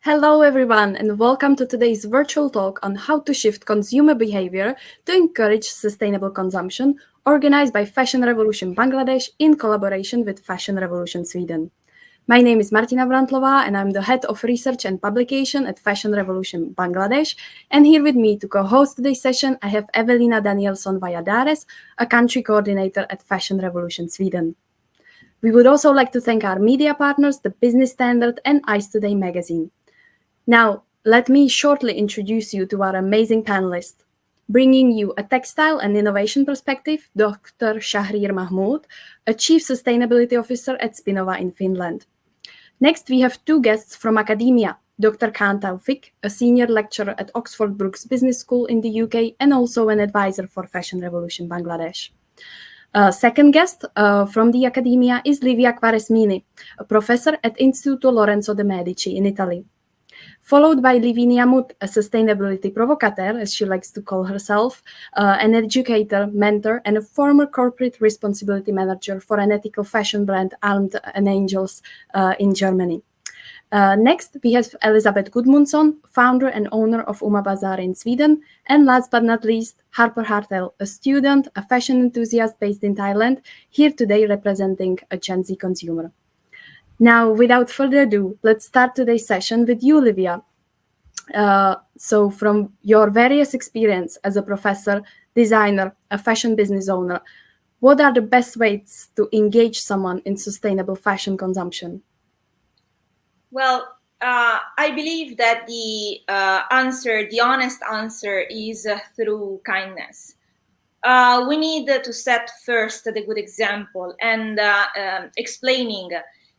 Hello, everyone, and welcome to today's virtual talk on how to shift consumer behavior to encourage sustainable consumption, organized by Fashion Revolution Bangladesh in collaboration with Fashion Revolution Sweden. My name is Martina Brantlova, and I'm the head of research and publication at Fashion Revolution Bangladesh. And here with me to co-host today's session, I have Evelina Danielsson Valladares, a country coordinator at Fashion Revolution Sweden. We would also like to thank our media partners, the Business Standard and Ice Today magazine. Now, let me shortly introduce you to our amazing panelists. Bringing you a textile and innovation perspective, Dr. Shahriare Mahmood, a Chief Sustainability Officer at Spinnova in Finland. Next, we have two guests from academia, Dr. Taufique, a senior lecturer at Oxford Brookes Business School in the UK and also an advisor for Fashion Revolution Bangladesh. Second guest from the academia is Livia Quaresmini, a professor at Istituto Lorenzo de Medici in Italy. Followed by Lavinia Muth, a sustainability provocateur, as she likes to call herself, an educator, mentor, and a former corporate responsibility manager for an ethical fashion brand, Armed and Angels, in Germany. Next, we have Elisabeth Gudmundson, founder and owner of Bazaar in Sweden, and last but not least, Harper Hartel, a student, a fashion enthusiast based in Thailand, here today representing a Gen Z consumer. Now, without further ado, let's start today's session with you, Livia. So from your various experience as a professor, designer, a fashion business owner, what are the best ways to engage someone in sustainable fashion consumption? Well, I believe that the honest answer is through kindness. We need to set first the good example and explaining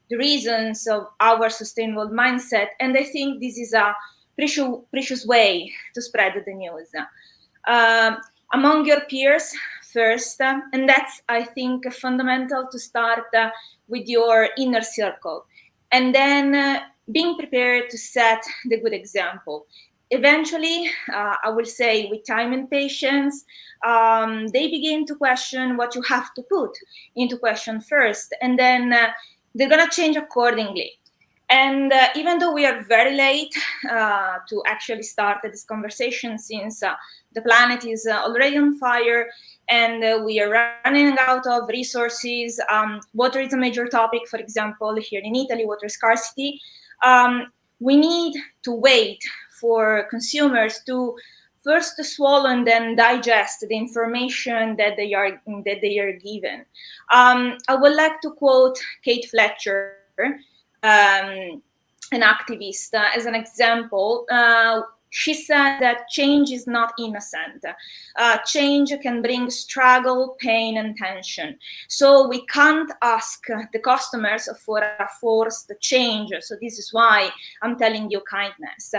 the reasons of our sustainable mindset. And I think this is a precious way to spread the news. Among your peers first, and that's, I think, fundamental to start with your inner circle. And then being prepared to set the good example. Eventually, I will say with time and patience, they begin to question what you have to put into question first, and then they're going to change accordingly. And even though we are very late to actually start this conversation, since the planet is already on fire and we are running out of resources, water is a major topic, for example, here in Italy, water scarcity. We need to wait for consumers to first swallow and then digest the information that they are given. I would like to quote Kate Fletcher, an activist, as an example. She said that change is not innocent. Change can bring struggle, pain, and tension. So we can't ask the customers for a forced change. So this is why I'm telling you kindness.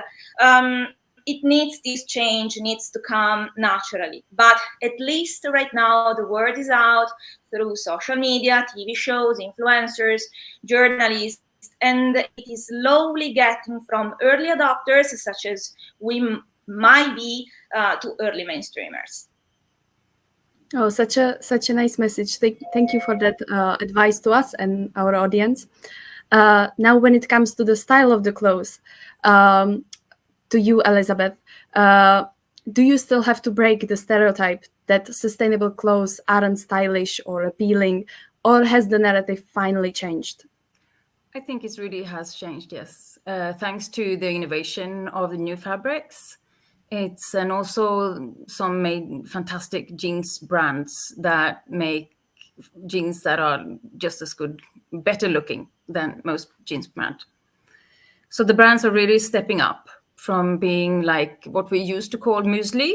This change needs to come naturally. But at least right now, the word is out through social media, TV shows, influencers, journalists, and it is slowly getting from early adopters, such as we might be, to early mainstreamers. Oh, such a nice message. Thank you for that advice to us and our audience. Now, when it comes to the style of the clothes, to you, Elisabeth, do you still have to break the stereotype that sustainable clothes aren't stylish or appealing, or has the narrative finally changed? I think it really has changed, yes. Thanks to the innovation of the new fabrics. And also some made fantastic jeans brands that make jeans that are just as good, better looking than most jeans brands. So the brands are really stepping up from being like what we used to call muesli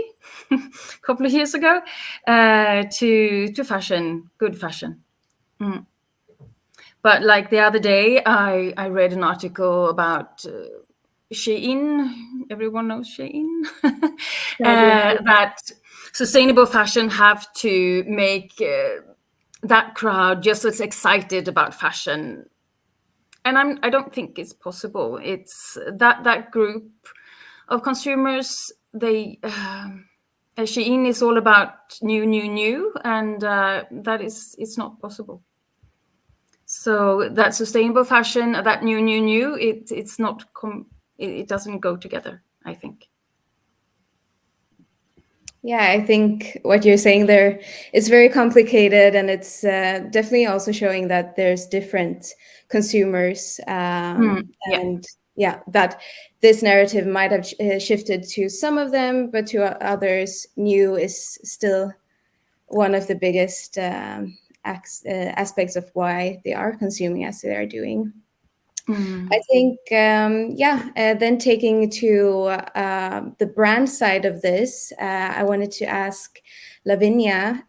a couple of years ago to fashion, good fashion. Mm. But like the other day, I read an article about Shein. Everyone knows Shein. That sustainable fashion have to make that crowd just as excited about fashion. And I don't think it's possible. It's that group of consumers. Shein is all about new, and it's not possible. So that sustainable fashion, that new, it's not it doesn't go together, I think. Yeah, I think what you're saying there is very complicated, and it's definitely also showing that there's different consumers, and yeah, that this narrative might have shifted to some of them, but to others, new is still one of the biggest aspects of why they are consuming as they are doing. I think, then taking to the brand side of this, I wanted to ask Lavinia,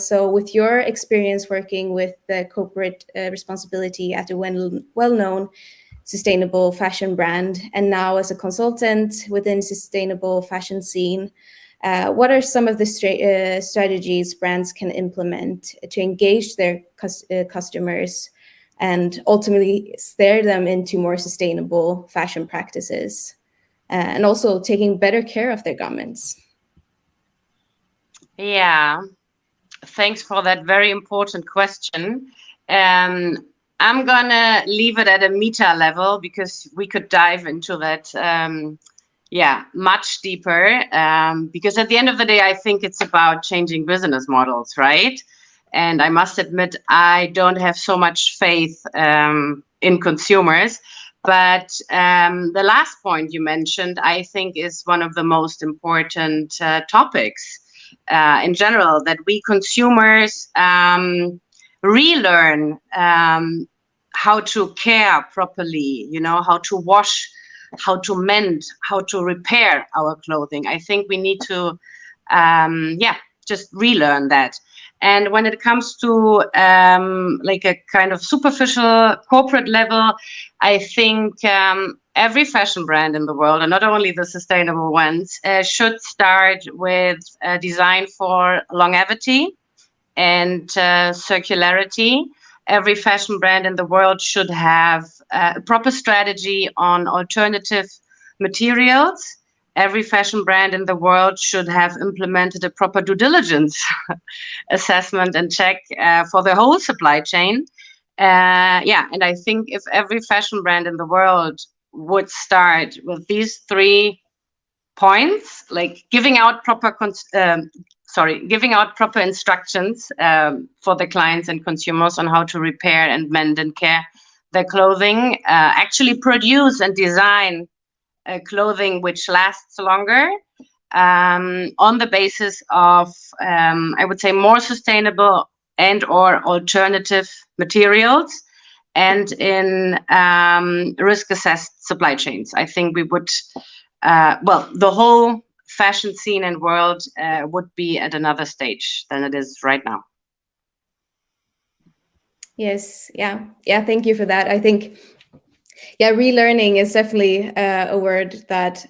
so with your experience working with the corporate responsibility at a well-known sustainable fashion brand, and now as a consultant within sustainable fashion scene, what are some of the strategies brands can implement to engage their customers and ultimately steer them into more sustainable fashion practices, and also taking better care of their garments? Yeah, thanks for that very important question. I'm gonna leave it at a meta level because we could dive into that much deeper, because at the end of the day, I think it's about changing business models, right? And I must admit, I don't have so much faith in consumers. But the last point you mentioned, I think, is one of the most important topics in general, that we consumers relearn how to care properly, how to wash, how to mend, how to repair our clothing. I think we need to just relearn that. And when it comes to like a kind of superficial corporate level, I think every fashion brand in the world, and not only the sustainable ones, should start with design for longevity and circularity. Every fashion brand in the world should have a proper strategy on alternative materials. Every fashion brand in the world should have implemented a proper due diligence assessment and check for the whole supply chain. And I think if every fashion brand in the world would start with these 3 points, like giving out proper instructions for the clients and consumers on how to repair and mend and care their clothing, actually produce and design clothing which lasts longer, on the basis of, I would say, more sustainable and or alternative materials, and in risk-assessed supply chains. I think we would, the whole fashion scene and world would be at another stage than it is right now. Yes, yeah, thank you for that. I think, relearning is definitely a word that,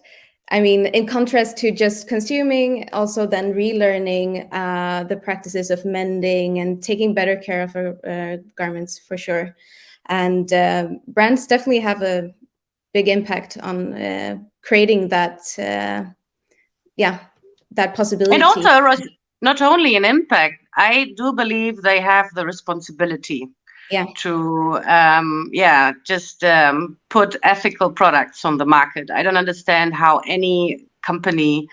I mean, in contrast to just consuming, also then relearning the practices of mending and taking better care of our garments, for sure. And brands definitely have a big impact on creating that, that possibility. And also, not only an impact, I do believe they have the responsibility to just put ethical products on the market. I don't understand how any company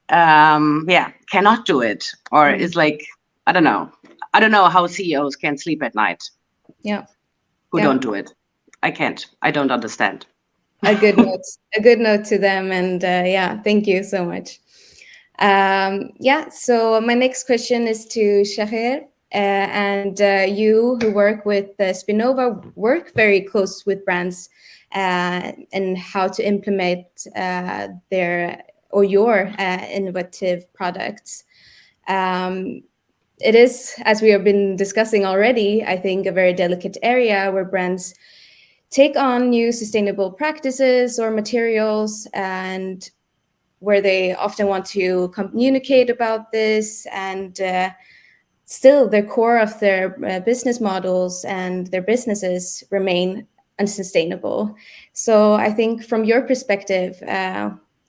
cannot do it, or is like, I don't know how CEOs can sleep at night who don't do it. I can't. I don't understand. A good note to them. And thank you so much. So my next question is to Shahriare. And you, who work with Spinnova, work very close with brands and how to implement your innovative products. It is, as we have been discussing already, I think, a very delicate area where brands take on new sustainable practices or materials, and where they often want to communicate about this, and still the core of their business models and their businesses remain unsustainable. So I think from your perspective,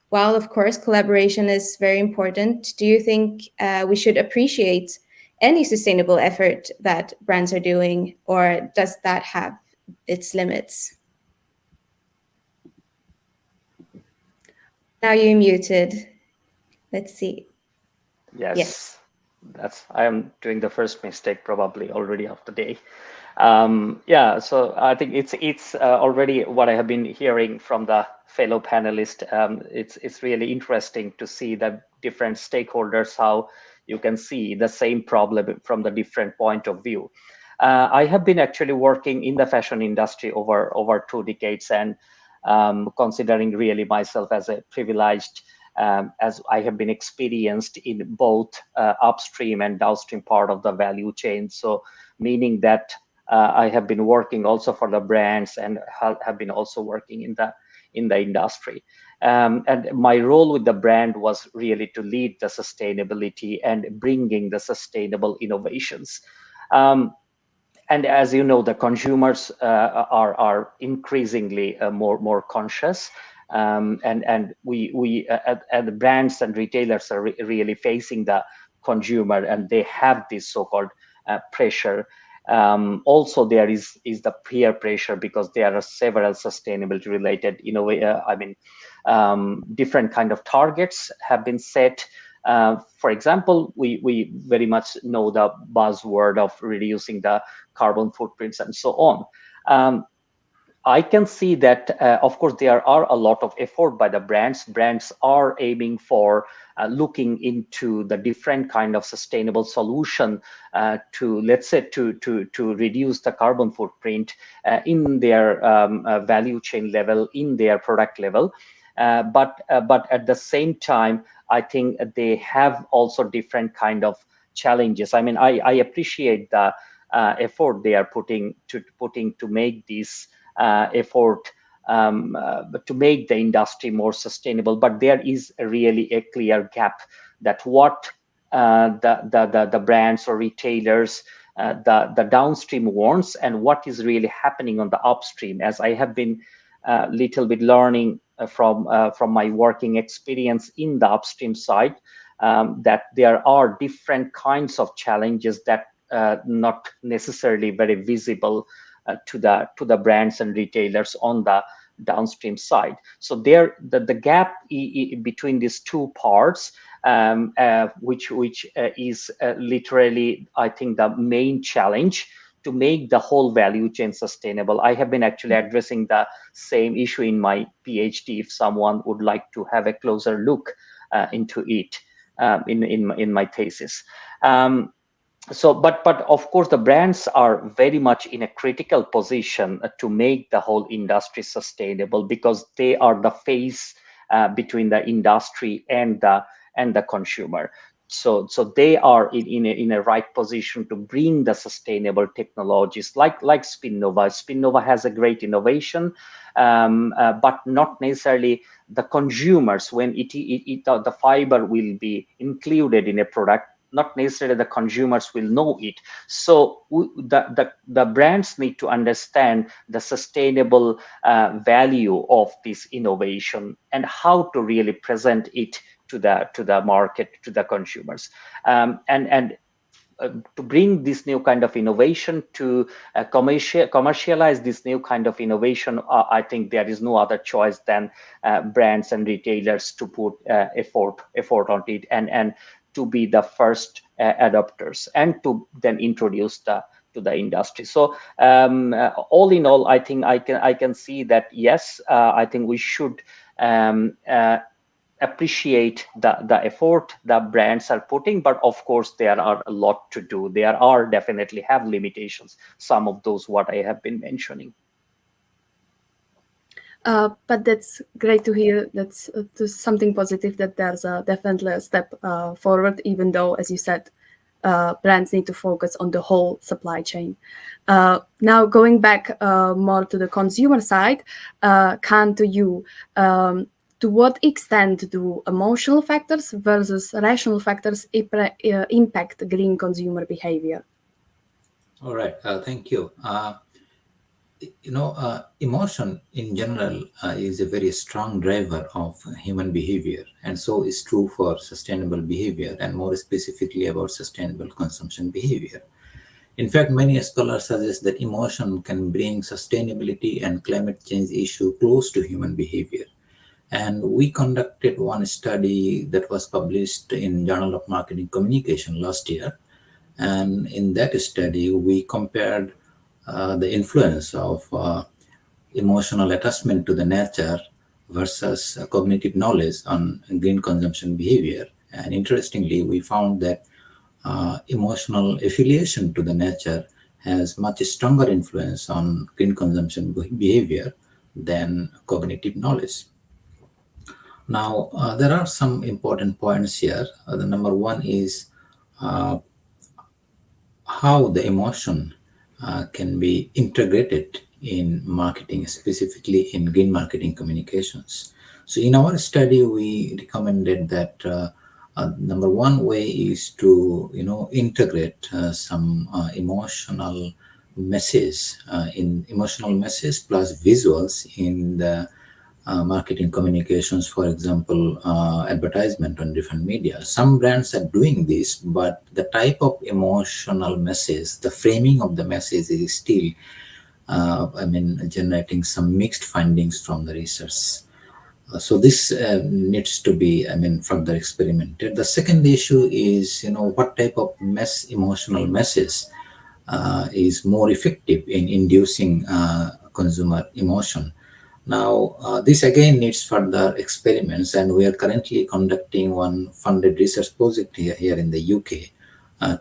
while of course collaboration is very important, do you think we should appreciate any sustainable effort that brands are doing, or does that have its limits? Now you're muted. Let's see. Yes, I am doing the first mistake probably already of the day. Yeah, so I think it's already what I have been hearing from the fellow panelists. It's really interesting to see the different stakeholders, how you can see the same problem from the different point of view. I have been actually working in the fashion industry over 2 decades, and considering really myself as a privileged, as I have been experienced in both upstream and downstream part of the value chain. So meaning that I have been working also for the brands and have been also working in the industry. And my role with the brand was really to lead the sustainability and bringing the sustainable innovations. And as you know, the consumers are increasingly more conscious, and we and the brands and retailers are really facing the consumer, and they have this so-called pressure. Also, there is the peer pressure, because there are several sustainability related, different kind of targets have been set. For example, we very much know the buzzword of reducing the carbon footprints and so on. I can see that, of course, there are a lot of effort by the brands. Brands are aiming for looking into the different kind of sustainable solution to, let's say, to reduce the carbon footprint in their value chain level, in their product level. But at the same time, I think they have also different kind of challenges. I mean, I appreciate the effort they are putting to make this effort to make the industry more sustainable, but there is really a clear gap that what the brands or retailers, the downstream wants, and what is really happening on the upstream. As I have been little bit learning from my working experience in the upstream side, that there are different kinds of challenges that not necessarily very visible to the brands and retailers on the downstream side. So there, the gap between these two parts, which is literally, I think, the main challenge to make the whole value chain sustainable. I have been actually addressing the same issue in my PhD, if someone would like to have a closer look into it in my thesis. So, but of course, the brands are very much in a critical position to make the whole industry sustainable, because they are the face between the industry and the consumer. So they are in a right position to bring the sustainable technologies like Spinnova. Spinnova has a great innovation, but not necessarily the consumers. When the fiber will be included in a product, not necessarily the consumers will know it. So the brands need to understand the sustainable value of this innovation and how to really present it to the market, to the consumers, and to bring this new kind of innovation, to commercialize this new kind of innovation. I think there is no other choice than brands and retailers to put effort on it, and to be the first adopters, and to then introduce to the industry. So all in all, I think I can see that, yes, I think we should appreciate the effort the brands are putting, but of course there are a lot to do. There are definitely have limitations, some of those what I have been mentioning. But that's great to hear. That's something positive, that there's definitely a step forward, even though, as you said, brands need to focus on the whole supply chain. Now, going back more to the consumer side, Khan, to you, to what extent do emotional factors versus rational factors impact green consumer behavior? All right, thank you. Emotion in general is a very strong driver of human behavior, and so is true for sustainable behavior, and more specifically about sustainable consumption behavior. In fact, many scholars suggest that emotion can bring sustainability and climate change issue close to human behavior. And we conducted one study that was published in Journal of Marketing Communication last year. And in that study, we compared the influence of emotional attachment to the nature versus cognitive knowledge on green consumption behavior. And interestingly, we found that emotional affiliation to the nature has much stronger influence on green consumption behavior than cognitive knowledge. Now, there are some important points here. The number one is how the emotion can be integrated in marketing, specifically in green marketing communications. So in our study, we recommended that number one way is to integrate some emotional message in emotional message plus visuals in the marketing communications, for example, advertisement on different media. Some brands are doing this, but the type of emotional message, the framing of the message is still, generating some mixed findings from the research. So this needs to be, further experimented. The second issue is, what type of emotional message is more effective in inducing consumer emotion. Now, this again needs further experiments, and we are currently conducting one funded research project here in the UK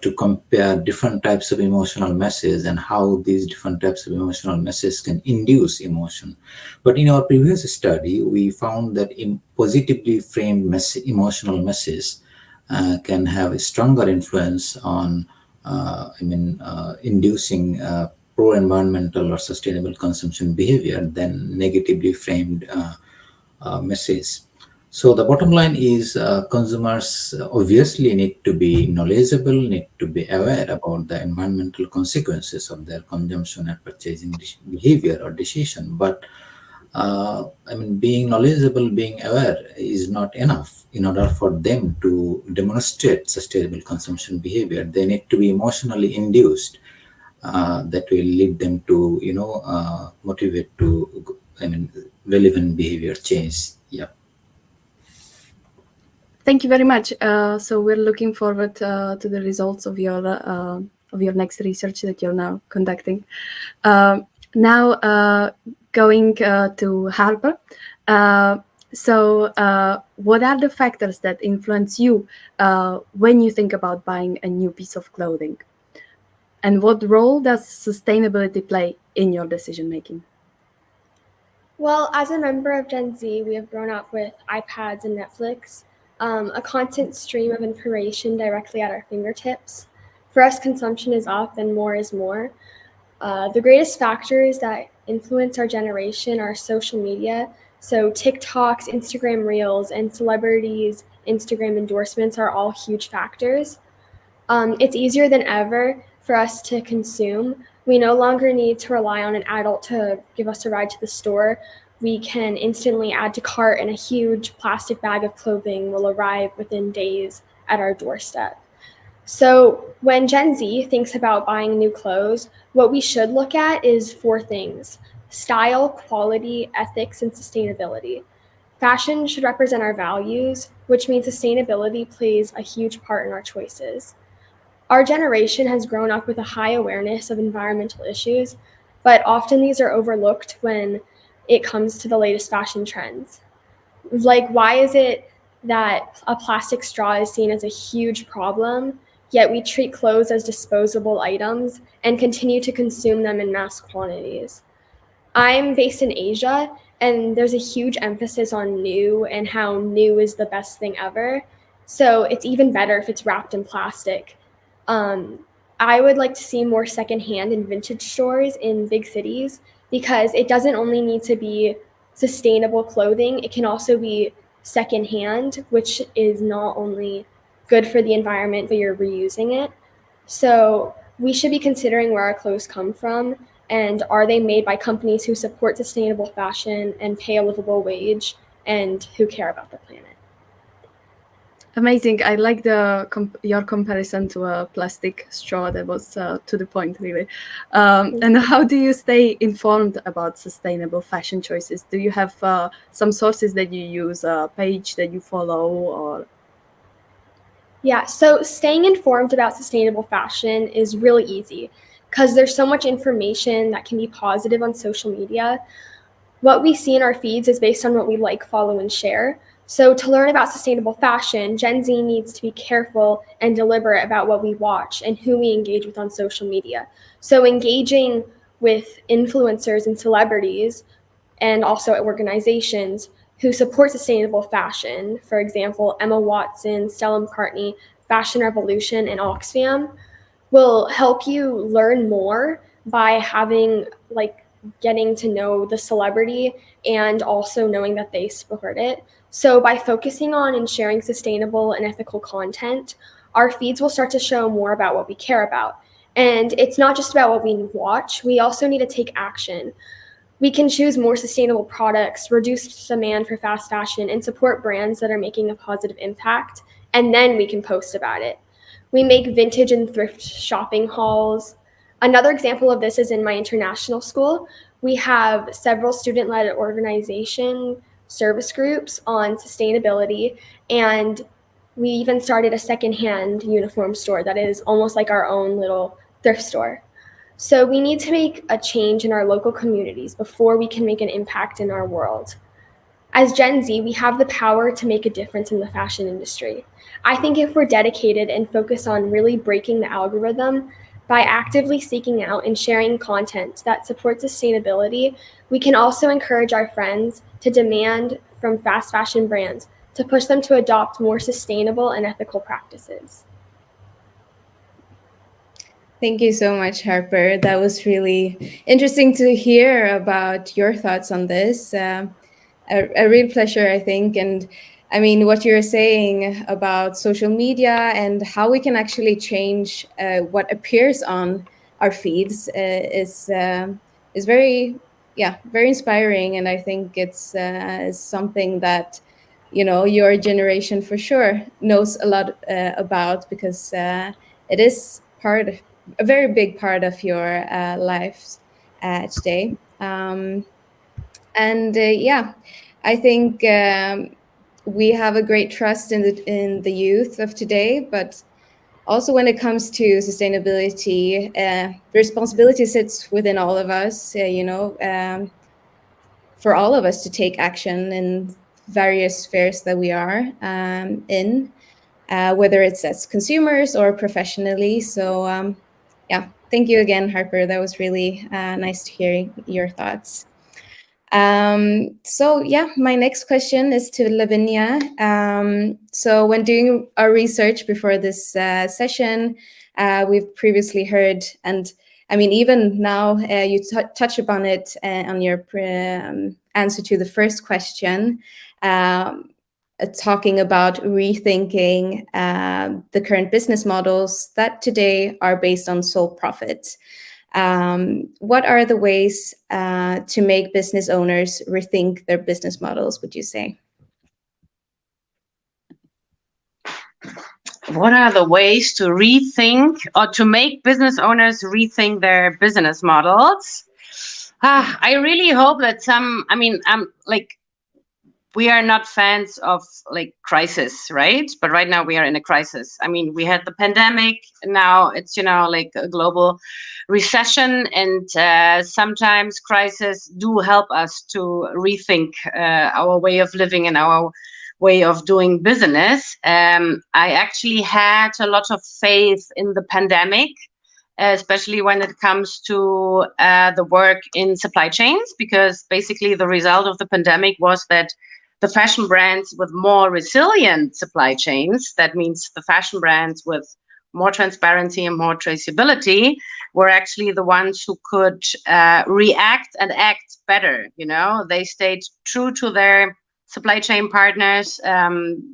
to compare different types of emotional messages and how these different types of emotional messages can induce emotion. But in our previous study, we found that positively framed emotional messages can have a stronger influence on inducing pro-environmental or sustainable consumption behavior than negatively framed message. So the bottom line is consumers obviously need to be knowledgeable, need to be aware about the environmental consequences of their consumption and purchasing behavior or decision. But being knowledgeable, being aware is not enough. In order for them to demonstrate sustainable consumption behavior, they need to be emotionally induced. That will lead them to, motivate to, relevant behavior change. Yeah. Thank you very much. So we're looking forward to the results of your next research that you're now conducting. Now, going to Harper. So what are the factors that influence you when you think about buying a new piece of clothing? And what role does sustainability play in your decision making? Well, as a member of Gen Z, we have grown up with iPads and Netflix, a constant stream of information directly at our fingertips. For us, consumption is up and more is more. The greatest factors that influence our generation are social media. So TikToks, Instagram Reels, and celebrities' Instagram endorsements are all huge factors. It's easier than ever for us to consume. We no longer need to rely on an adult to give us a ride to the store. We can instantly add to cart, and a huge plastic bag of clothing will arrive within days at our doorstep. So when Gen Z thinks about buying new clothes, what we should look at is 4 things: style, quality, ethics, and sustainability. Fashion should represent our values, which means sustainability plays a huge part in our choices. Our generation has grown up with a high awareness of environmental issues, but often these are overlooked when it comes to the latest fashion trends. Like, why is it that a plastic straw is seen as a huge problem, yet we treat clothes as disposable items and continue to consume them in mass quantities? I'm based in Asia, and there's a huge emphasis on new and how new is the best thing ever. So it's even better if it's wrapped in plastic. I would like to see more secondhand and vintage stores in big cities, because it doesn't only need to be sustainable clothing, it can also be secondhand, which is not only good for the environment, but you're reusing it. So we should be considering where our clothes come from, and are they made by companies who support sustainable fashion and pay a livable wage and who care about the planet. Amazing. I like your comparison to a plastic straw. That was to the point, really. And how do you stay informed about sustainable fashion choices? Do you have some sources that you use, a page that you follow, or? Yeah, so staying informed about sustainable fashion is really easy because there's so much information that can be positive on social media. What we see in our feeds is based on what we like, follow, and share. So to learn about sustainable fashion, Gen Z needs to be careful and deliberate about what we watch and who we engage with on social media. So engaging with influencers and celebrities and also organizations who support sustainable fashion, for example, Emma Watson, Stella McCartney, Fashion Revolution, and Oxfam, will help you learn more by getting to know the celebrity and also knowing that they support it. So by focusing on and sharing sustainable and ethical content, our feeds will start to show more about what we care about. And it's not just about what we watch, we also need to take action. We can choose more sustainable products, reduce demand for fast fashion, and support brands that are making a positive impact, and then we can post about it. We make vintage and thrift shopping hauls. Another example of this is in my international school. We have several student-led organization service groups on sustainability, and we even started a secondhand uniform store that is almost like our own little thrift store. So we need to make a change in our local communities before we can make an impact in our world. As Gen Z, we have the power to make a difference in the fashion industry. I think if we're dedicated and focus on really breaking the algorithm, by actively seeking out and sharing content that supports sustainability, we can also encourage our friends to demand from fast fashion brands to push them to adopt more sustainable and ethical practices. Thank you so much, Harper. That was really interesting to hear about your thoughts on this. A real pleasure, I think. And I mean, what you're saying about social media and how we can actually change what appears on our feeds is very, very inspiring. And I think it's something that, your generation for sure knows a lot about, because it is a very big part of your lives today. And I think we have a great trust in the youth of today, but also when it comes to sustainability, the responsibility sits within all of us. For all of us to take action in various spheres that we are in, whether it's as consumers or professionally. So thank you again, Harper. That was really nice to hear your thoughts. My next question is to Lavinia. So when doing our research before this session, we've previously heard, and I mean, even now you touch upon it on your answer to the first question, talking about rethinking the current business models that today are based on sole profit. What are the ways to make business owners rethink their business models, would you say? What are the ways to rethink or to make business owners rethink their business models? I really hope that we are not fans of crisis, right? But right now we are in a crisis. I mean, we had the pandemic, now it's, a global recession, and sometimes crises do help us to rethink our way of living and our way of doing business. I actually had a lot of faith in the pandemic, especially when it comes to the work in supply chains, because basically the result of the pandemic was that the fashion brands with more resilient supply chains, that means the fashion brands with more transparency and more traceability, were actually the ones who could react and act better. They stayed true to their supply chain partners.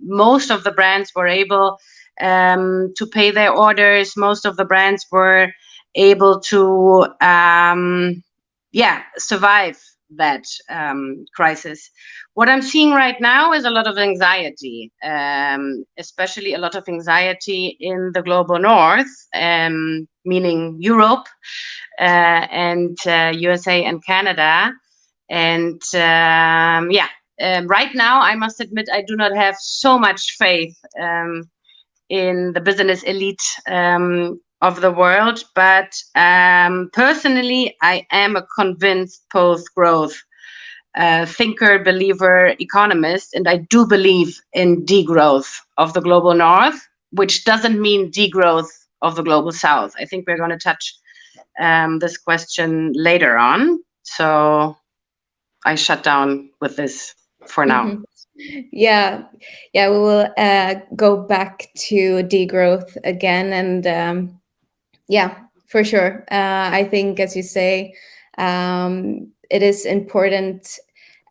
Most of the brands were able to pay their orders. Most of the brands were able to survive that crisis. What I'm seeing right now is a lot of anxiety, especially a lot of anxiety in the global north, meaning Europe and USA and Canada. And right now, I must admit, I do not have so much faith in the business elite of the world, but personally, I am a convinced post-growth thinker, believer, economist, and I do believe in degrowth of the global north, which doesn't mean degrowth of the global south. I think we're going to touch this question later on. So I shut down with this for now. Mm-hmm. Yeah, we will go back to degrowth again, and for sure. I think, as you say, it is important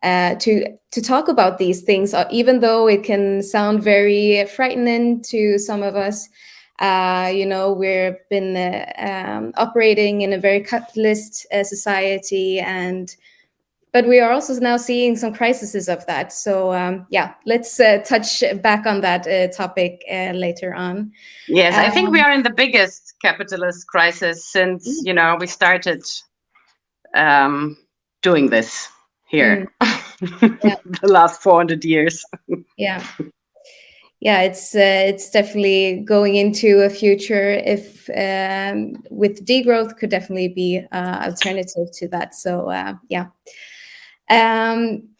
to talk about these things, even though it can sound very frightening to some of us. We've been operating in a very capitalist society, but we are also now seeing some crises of that. So let's touch back on that topic later on. Yes, I think we are in the biggest capitalist crisis since we started doing this here. The last 400 years. It's definitely going into a future if with degrowth could definitely be alternative to that. So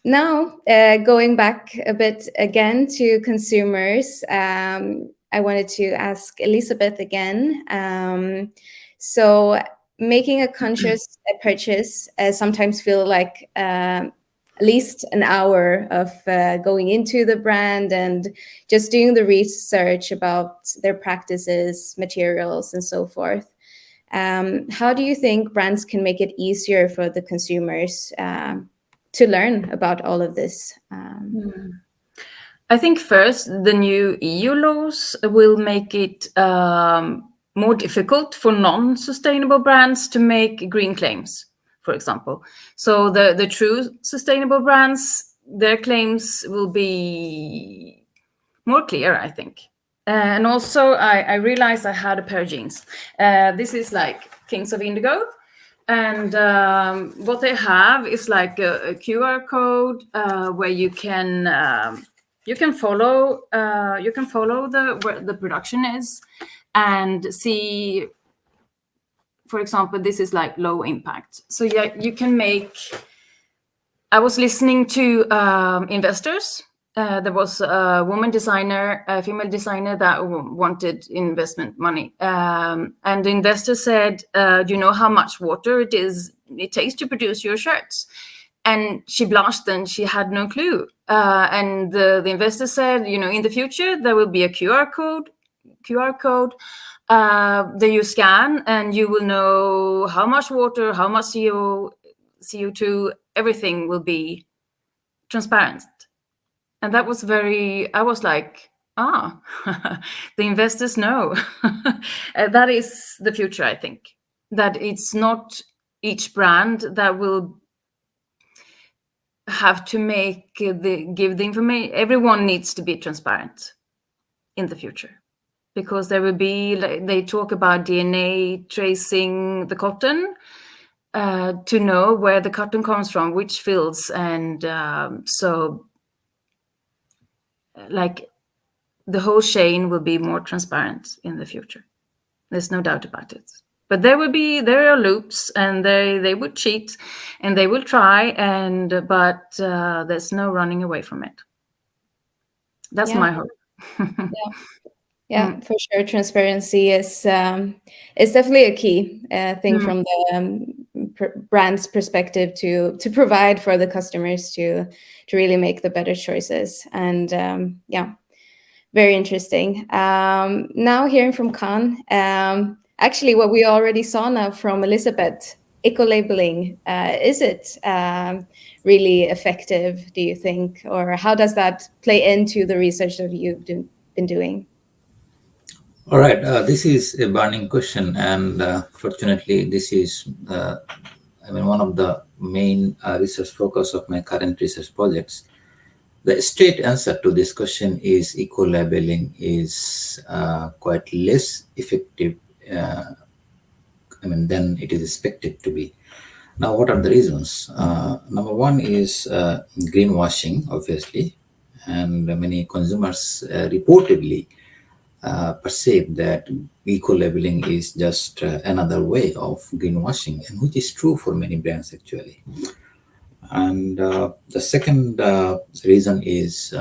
now going back a bit again to consumers, I wanted to ask Elisabeth again. So making a conscious purchase sometimes feel like at least an hour of going into the brand and just doing the research about their practices, materials, and so forth. How do you think brands can make it easier for the consumers to learn about all of this? I think first, the new EU laws will make it more difficult for non-sustainable brands to make green claims, for example. So the true sustainable brands, their claims will be more clear, I think. And also, I realized I had a pair of jeans. This is like Kings of Indigo. And what they have is like a QR code where you can follow where the production is and see. For example, this is like low impact. So yeah, you can make. I was listening to investors. There was a woman designer, a female designer that wanted investment money. And the investor said, do you know how much water it takes to produce your shirts? And she blushed and she had no clue. And the investor said, in the future, there will be a QR code that you scan and you will know how much water, how much CO2, everything will be transparent. And that was I was like, the investors know. That is the future, I think. That it's not each brand that will have to give the information. Everyone needs to be transparent in the future. Because there will be, they talk about DNA tracing the cotton to know where the cotton comes from, which fields. And so like the whole chain will be more transparent in the future. There's no doubt about it. But there are loops, and they would cheat, and they will try, but there's no running away from it. That's my hope. For sure. Transparency is definitely a key thing from the brand's perspective to provide for the customers to really make the better choices. And very interesting. Now hearing from Khan, actually what we already saw now from Elisabeth, eco-labeling, is it really effective, do you think? Or how does that play into the research that you've been doing? All right, this is a burning question, and fortunately, this is one of the main research focus of my current research projects. The straight answer to this question is eco-labeling is quite less effective than it is expected to be. Now, what are the reasons? Number one is greenwashing, obviously, and many consumers reportedly perceive that eco-labeling is just another way of greenwashing, and which is true for many brands actually. And the second reason is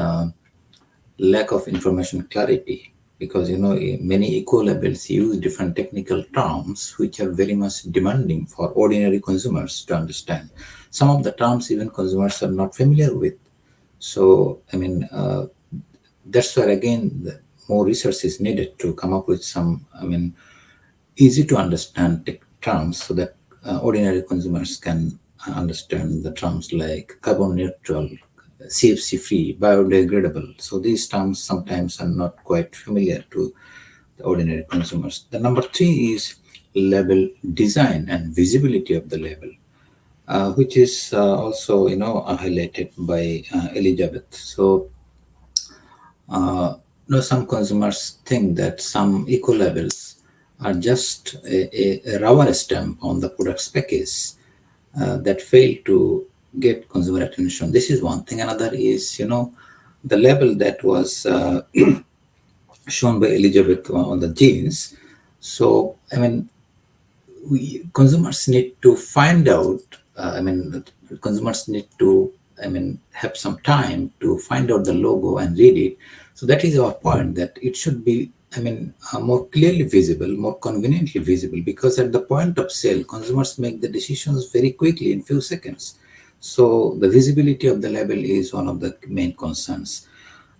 lack of information clarity, because many eco labels use different technical terms which are very much demanding for ordinary consumers to understand. Some of the terms even consumers are not familiar with. So that's where again more research is needed to come up with some easy to understand terms so that ordinary consumers can understand the terms like carbon neutral, CFC free, biodegradable. So these terms sometimes are not quite familiar to the ordinary consumers. The number three is label design and visibility of the label, which is also highlighted by Elisabeth. So some consumers think that some eco labels are just a rubber stamp on the product's package that fail to get consumer attention. This is one thing. Another is, the label that was shown by Elisabeth on the jeans. So, consumers need to find out, consumers need to, have some time to find out the logo and read it. So that is our point, that it should be, more clearly visible, more conveniently visible, because at the point of sale, consumers make the decisions very quickly in few seconds. So the visibility of the label is one of the main concerns.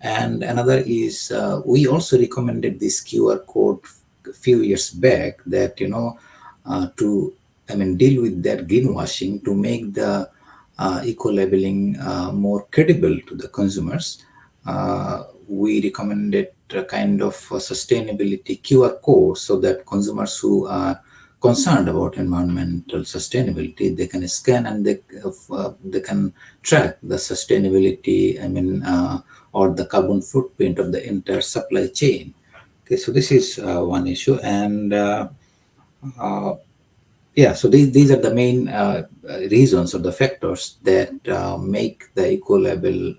And another is, we also recommended this QR code a few years back that, to deal with that greenwashing, to make the eco-labeling more credible to the consumers. We recommended a kind of sustainability QR code so that consumers who are concerned about environmental sustainability, they can scan and they can track the sustainability, or the carbon footprint of the entire supply chain. Okay, so this is one issue. And so these are the main reasons or the factors that make the eco-label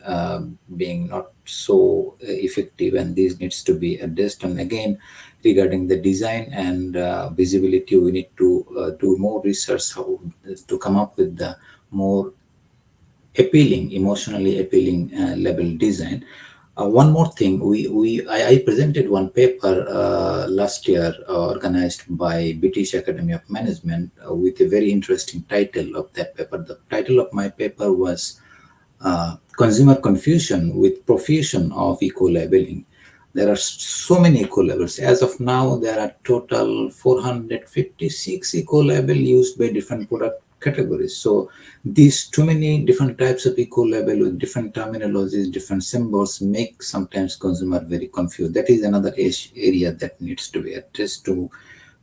being not so effective, and this needs to be addressed. And again, regarding the design and visibility, we need to do more research to come up with the more appealing, emotionally appealing label design. One more thing, I presented one paper last year organized by British Academy of Management with a very interesting title of that paper. The title of my paper was Consumer Confusion with Profusion of Eco-Labeling. There are so many eco-labels. As of now, there are total 456 eco-labels used by different product categories. So these too many different types of eco-label with different terminologies, different symbols make sometimes consumer very confused. That is another area that needs to be addressed to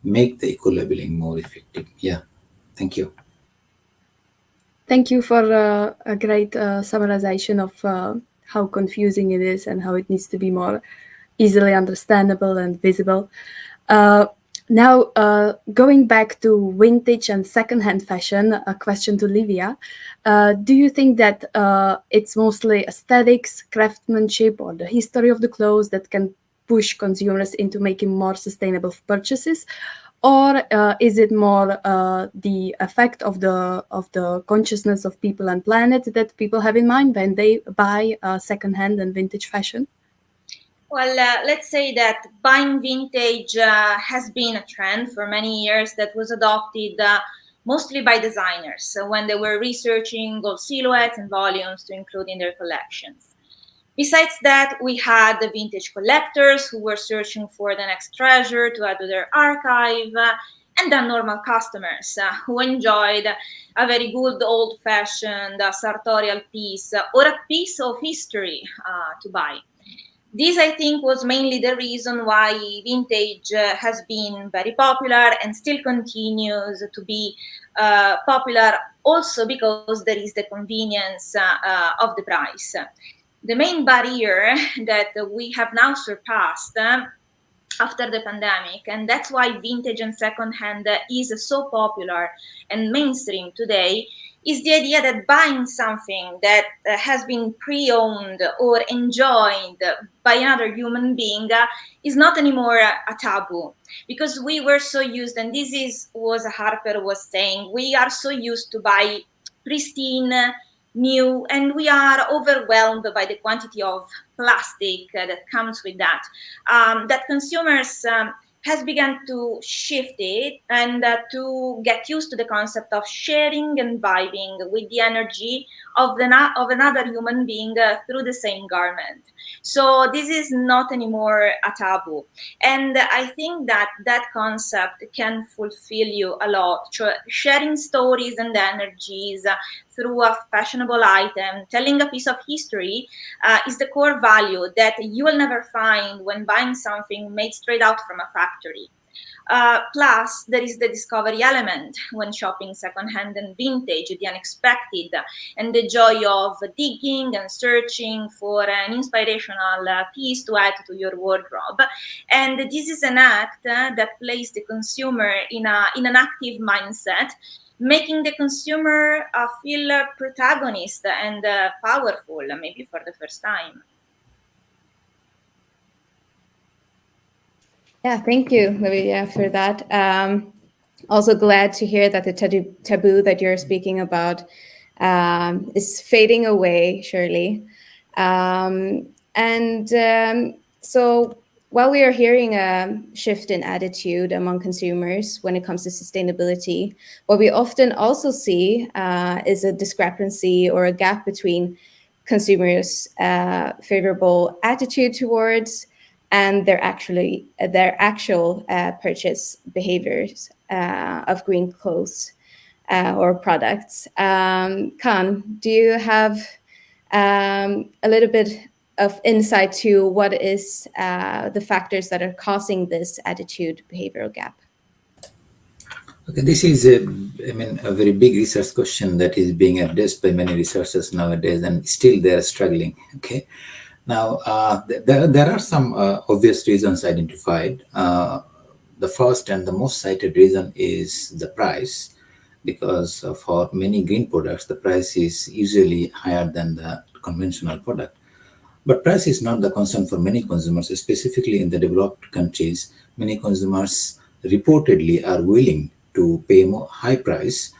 make the eco-labeling more effective. Yeah, thank you. Thank you for a great summarization of how confusing it is and how it needs to be more easily understandable and visible. Now, going back to vintage and secondhand fashion, a question to Livia. Do you think that it's mostly aesthetics, craftsmanship, or the history of the clothes that can push consumers into making more sustainable purchases? Or is it more the effect of the consciousness of people and planet that people have in mind when they buy secondhand and vintage fashion? Well, let's say that buying vintage has been a trend for many years that was adopted mostly by designers when they were researching gold silhouettes and volumes to include in their collections. Besides that, we had the vintage collectors who were searching for the next treasure to add to their archive, and then normal customers who enjoyed a very good old-fashioned sartorial piece or a piece of history to buy. This, I think, was mainly the reason why vintage has been very popular and still continues to be popular, also because there is the convenience of the price. The main barrier that we have now surpassed after the pandemic, and that's why vintage and secondhand is so popular and mainstream today, is the idea that buying something that has been pre-owned or enjoyed by another human being is not anymore a taboo, because we were so used, and this is what Harper was saying, we are so used to buy pristine, new, and we are overwhelmed by the quantity of plastic that comes with that, that consumers has begun to shift it and to get used to the concept of sharing and vibing with the energy of of another human being through the same garment. So this is not anymore a taboo, and I think that that concept can fulfill you a lot. Sharing stories and energies through a fashionable item, telling a piece of history, is the core value that you will never find when buying something made straight out from a factory. Plus, there is the discovery element when shopping secondhand and vintage, the unexpected, and the joy of digging and searching for an inspirational piece to add to your wardrobe. And this is an act that places the consumer in an active mindset, making the consumer feel protagonist and powerful, maybe for the first time. Yeah, thank you, Livia, for that. Also glad to hear that the taboo that you're speaking about is fading away, surely. So while we are hearing a shift in attitude among consumers when it comes to sustainability, what we often also see is a discrepancy or a gap between consumers' favorable attitude towards and their actual purchase behaviors of green clothes or products. Khan, do you have a little bit of insight to what is the factors that are causing this attitude behavioral gap? Okay, this is a very big research question that is being addressed by many researchers nowadays, and still they are struggling. Okay, now there are some obvious reasons identified. The first and the most cited reason is the price, because for many green products, the price is usually higher than the conventional product. But price is not the concern for many consumers, specifically in the developed countries. Many consumers reportedly are willing to pay more high price,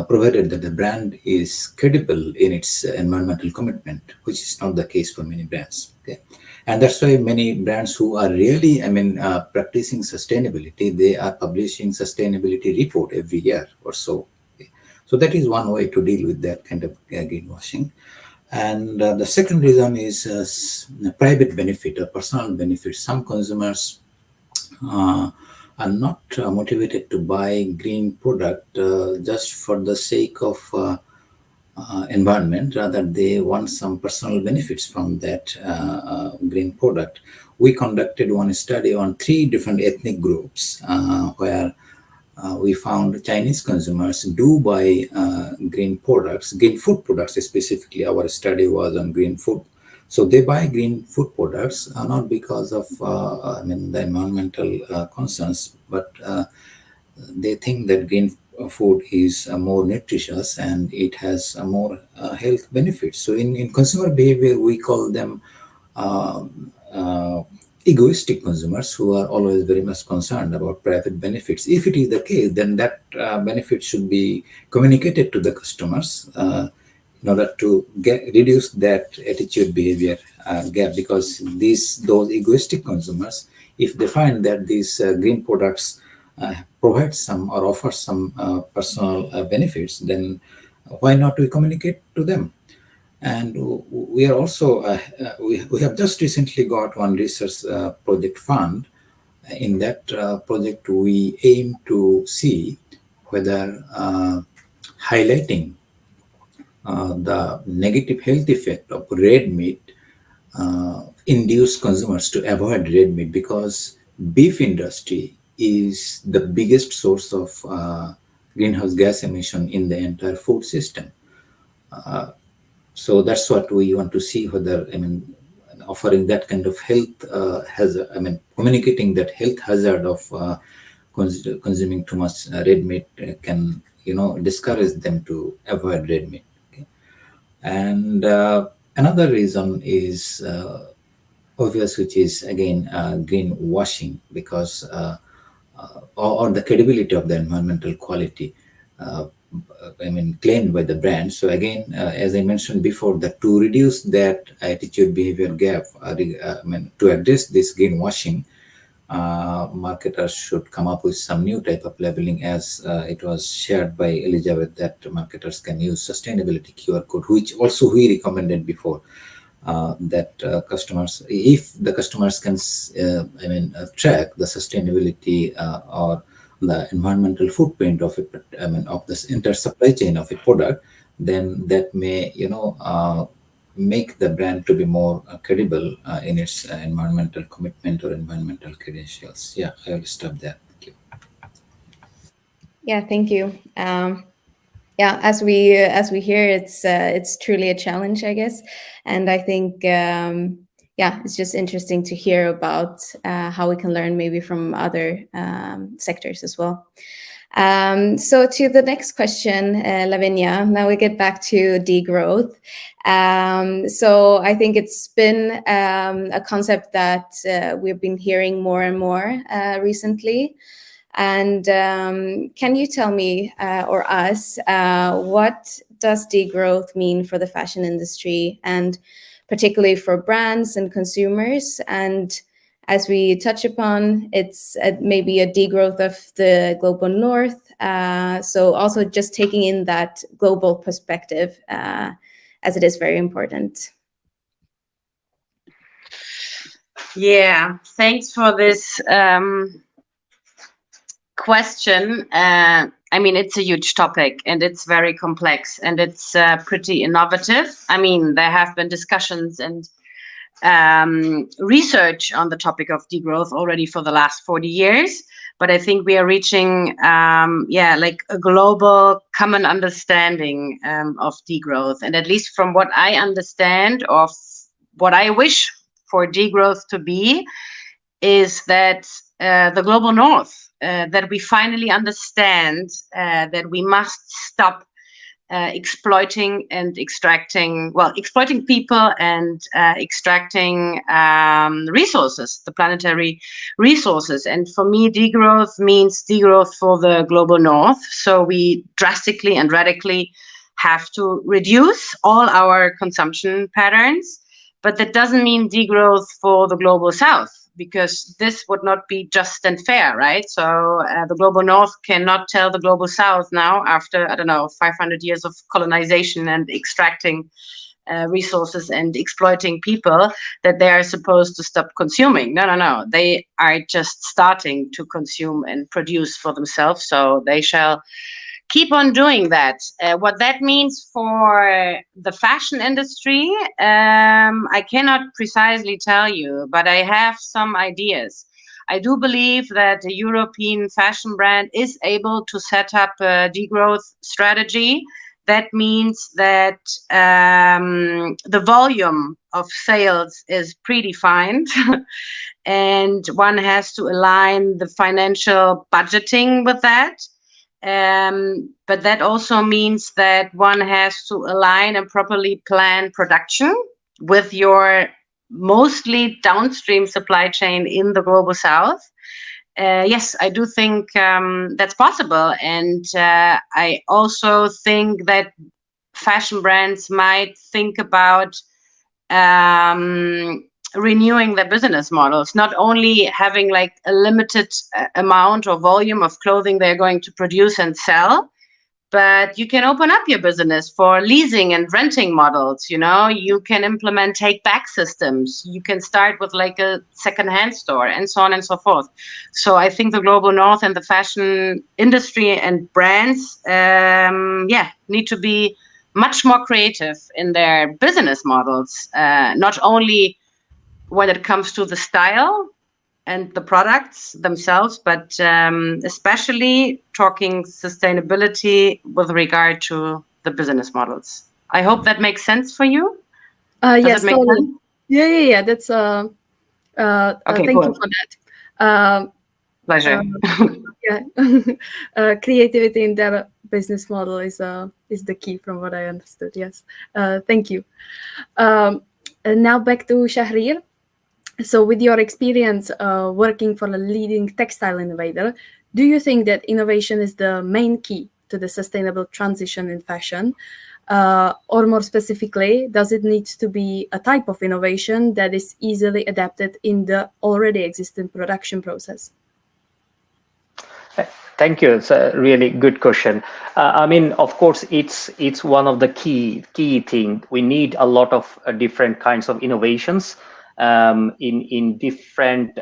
provided that the brand is credible in its environmental commitment, which is not the case for many brands. Okay, and that's why many brands who are really, practicing sustainability, they are publishing sustainability report every year or so. Okay? So that is one way to deal with that kind of greenwashing. And the second reason is private benefit or personal benefit. Some consumers are not motivated to buy green product just for the sake of environment. Rather, they want some personal benefits from that green product. We conducted one study on 3 different ethnic groups where we found Chinese consumers do buy green products, green food products specifically. Our study was on green food. So they buy green food products not because of the environmental concerns, but they think that green food is more nutritious and it has more health benefits. So in consumer behavior, we call them egoistic consumers who are always very much concerned about private benefits. If it is the case, then that benefit should be communicated to the customers in order to reduce that attitude behavior gap, because those egoistic consumers, if they find that these green products provide some or offer some personal benefits, then why not we communicate to them? And we are also, we have just recently got one research project fund. In that project, we aim to see whether highlighting the negative health effect of red meat induce consumers to avoid red meat, because beef industry is the biggest source of greenhouse gas emission in the entire food system. So that's what we want to see, whether, offering that kind of health hazard, communicating that health hazard of consuming too much red meat can, discourage them to avoid red meat. Okay? And another reason is obvious, which is again greenwashing, because or the credibility of the environmental quality claimed by the brand. So again, as I mentioned before, that to reduce that attitude behavior gap, to address this greenwashing, marketers should come up with some new type of labeling, as it was shared by Elisabeth, that marketers can use sustainability QR code, which also we recommended before. That customers, if the customers can, track the sustainability or the environmental footprint of it, of this entire supply chain of a product, then that may, make the brand to be more credible in its environmental commitment or environmental credentials. Yeah, I will stop there. Thank you. Yeah, thank you. Yeah, as we hear, it's truly a challenge, I guess, and I think it's just interesting to hear about how we can learn maybe from other sectors as well. So to the next question, Lavinia, now we get back to degrowth. So I think it's been a concept that we've been hearing more and more recently. And can you tell me or us what does degrowth mean for the fashion industry, and particularly for brands and consumers? And as we touch upon, it's maybe a degrowth of the global north. So also just taking in that global perspective, as it is very important. Yeah, thanks for this question. It's a huge topic, and it's very complex, and it's pretty innovative. There have been discussions and research on the topic of degrowth already for the last 40 years, but I think we are reaching a global common understanding of degrowth. And at least from what I understand of what I wish for degrowth to be, is that the global north, that we finally understand that we must stop exploiting people and extracting resources, the planetary resources. And for me, degrowth means degrowth for the global north. So we drastically and radically have to reduce all our consumption patterns. But that doesn't mean degrowth for the global south, because this would not be just and fair, right? So the global north cannot tell the global south now, after, 500 years of colonization and extracting resources and exploiting people, that they are supposed to stop consuming. No. They are just starting to consume and produce for themselves. So they shall keep on doing that. What that means for the fashion industry, I cannot precisely tell you, but I have some ideas. I do believe that a European fashion brand is able to set up a degrowth strategy. That means that the volume of sales is predefined and one has to align the financial budgeting with that. But that also means that one has to align and properly plan production with your mostly downstream supply chain in the global south. Yes, I do think that's possible. And I also think that fashion brands might think about renewing their business models, not only having like a limited amount or volume of clothing they're going to produce and sell, but you can open up your business for leasing and renting models. You can implement take back systems. You can start with like a secondhand store and so on and so forth. So I think the global north and the fashion industry and brands, need to be much more creative in their business models, not only when it comes to the style and the products themselves, but especially talking sustainability with regard to the business models. I hope that makes sense for you. Does Yes, it make totally. sense? Yeah. That's Okay, thank you cool. for that. Pleasure. Yeah, creativity in their business model is the key, from what I understood. Yes, thank you. And now back to Shahriare. So, with your experience working for a leading textile innovator, do you think that innovation is the main key to the sustainable transition in fashion? Or more specifically, does it need to be a type of innovation that is easily adapted in the already existing production process? Thank you. It's a really good question. I mean, of course, it's one of the key thing. We need a lot of different kinds of innovations in different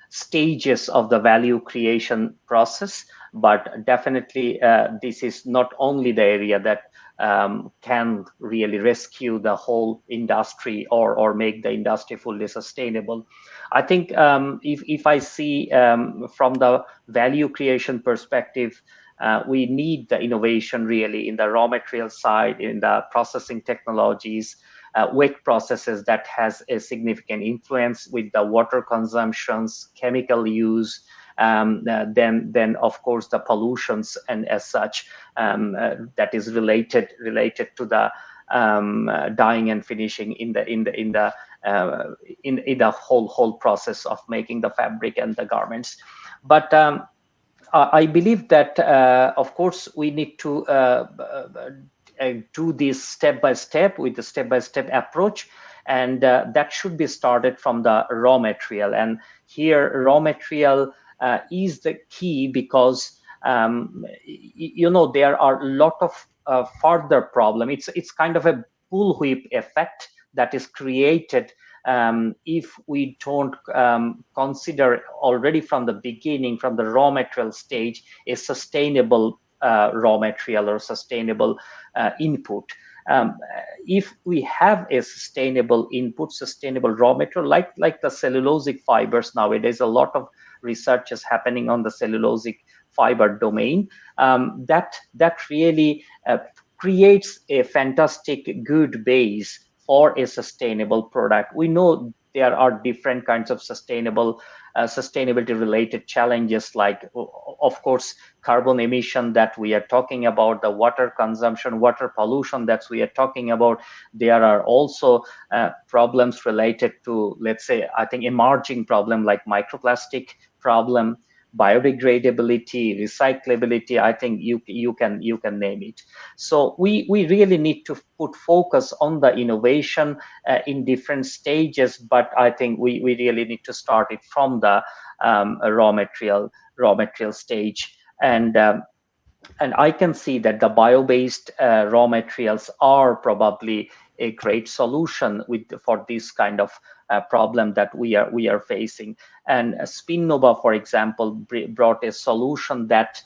stages of the value creation process. But definitely, this is not only the area that can really rescue the whole industry or make the industry fully sustainable. I think if I see from the value creation perspective, we need the innovation really in the raw material side, in the processing technologies, wet processes that has a significant influence with the water consumptions, chemical use, then of course the pollutions and as such that is related to the dyeing and finishing in the whole process of making the fabric and the garments. But I believe that of course we need to do this step by step with the step by step approach, and that should be started from the raw material. And here raw material is the key, because there are a lot of further problem. It's kind of a bullwhip effect that is created if we don't consider already from the beginning, from the raw material stage, a sustainable raw material or sustainable input. If we have a sustainable input, sustainable raw material, like the cellulosic fibers nowadays, a lot of research is happening on the cellulosic fiber domain, that really creates a fantastic good base for a sustainable product. We know there are different kinds of sustainability related challenges, like of course carbon emission that we are talking about, the water consumption, water pollution that we are talking about. There are also problems related to, let's say, I think emerging problem like microplastic problem, biodegradability, recyclability. I think you can name it. So we really need to put focus on the innovation in different stages, but I think we really need to start it from the raw material stage. And I can see that the bio-based raw materials are probably a great solution for this kind of problem that we are facing. And Spinnova, for example, brought a solution that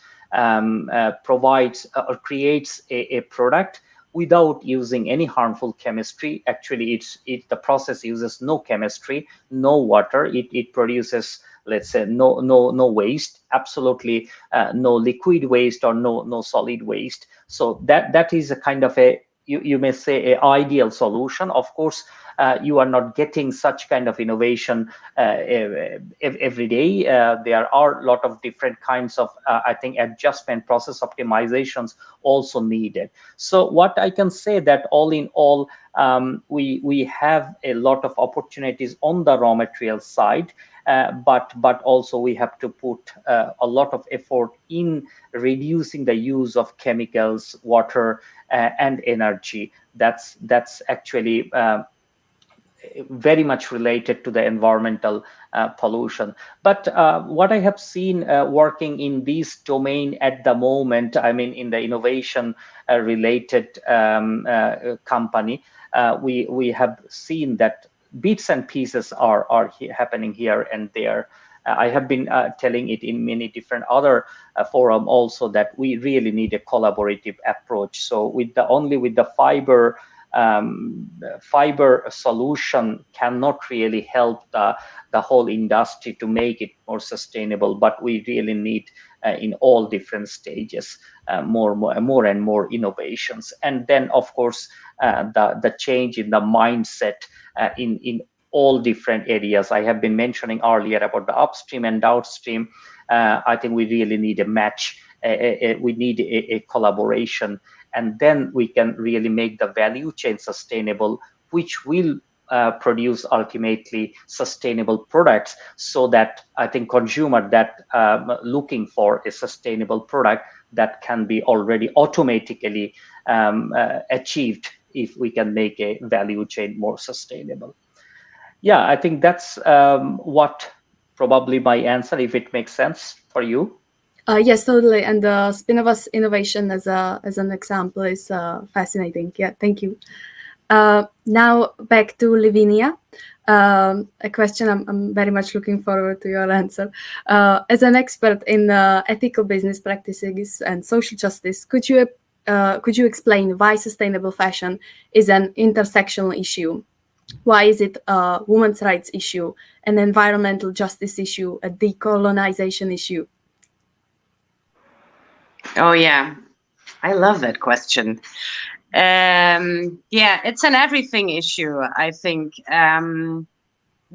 provides or creates a product without using any harmful chemistry. Actually, the process uses no chemistry, no water. It produces, let's say, no waste, absolutely no liquid waste or no solid waste. So that is a kind of a, you may say, a ideal solution. Of course, you are not getting such kind of innovation every day. There are a lot of different kinds of, I think, adjustment, process optimizations also needed. So what I can say that all in all, we have a lot of opportunities on the raw material side, but also we have to put a lot of effort in reducing the use of chemicals, water, and energy. That's actually very much related to the environmental pollution. But what I have seen working in this domain at the moment, I mean, in the innovation related company, we have seen that bits and pieces are happening here and there. I have been telling it in many different other forum also, that we really need a collaborative approach. So with the fiber fiber solution cannot really help the whole industry to make it more sustainable, but we really need in all different stages more and more innovations. And then of course the change in the mindset in all different areas. I have been mentioning earlier about the upstream and downstream. I think we really need a match. We need a collaboration, and then we can really make the value chain sustainable, which will produce ultimately sustainable products, so that I think consumer that looking for a sustainable product that can be already automatically achieved if we can make a value chain more sustainable. Yeah, I think that's what probably my answer, if it makes sense for you. Yes, totally. And Spinnova's innovation as an example is fascinating. Yeah, thank you. Now back to Lavinia. A question I'm very much looking forward to your answer. As an expert in ethical business practices and social justice, could you explain why sustainable fashion is an intersectional issue? Why is it a women's rights issue, an environmental justice issue, a decolonization issue? Oh yeah, I love that question. Yeah, it's an everything issue, I think,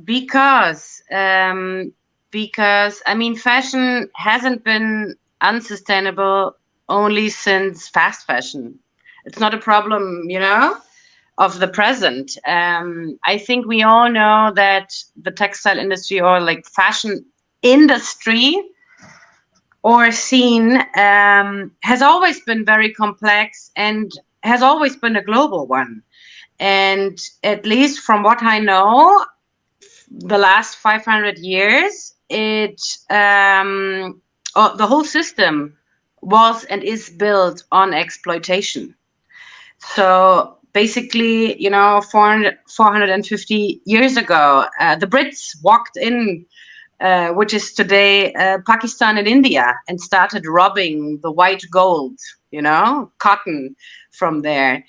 because I mean, fashion hasn't been unsustainable only since fast fashion. It's not a problem, you know, of the present. I think we all know that the textile industry, or like fashion industry or scene, has always been very complex and has always been a global one. And at least from what I know, the last 500 years, the whole system was and is built on exploitation. So basically, you know, 450 years ago, the Brits walked in, which is today Pakistan and India, and started robbing the white gold, you know, cotton from there.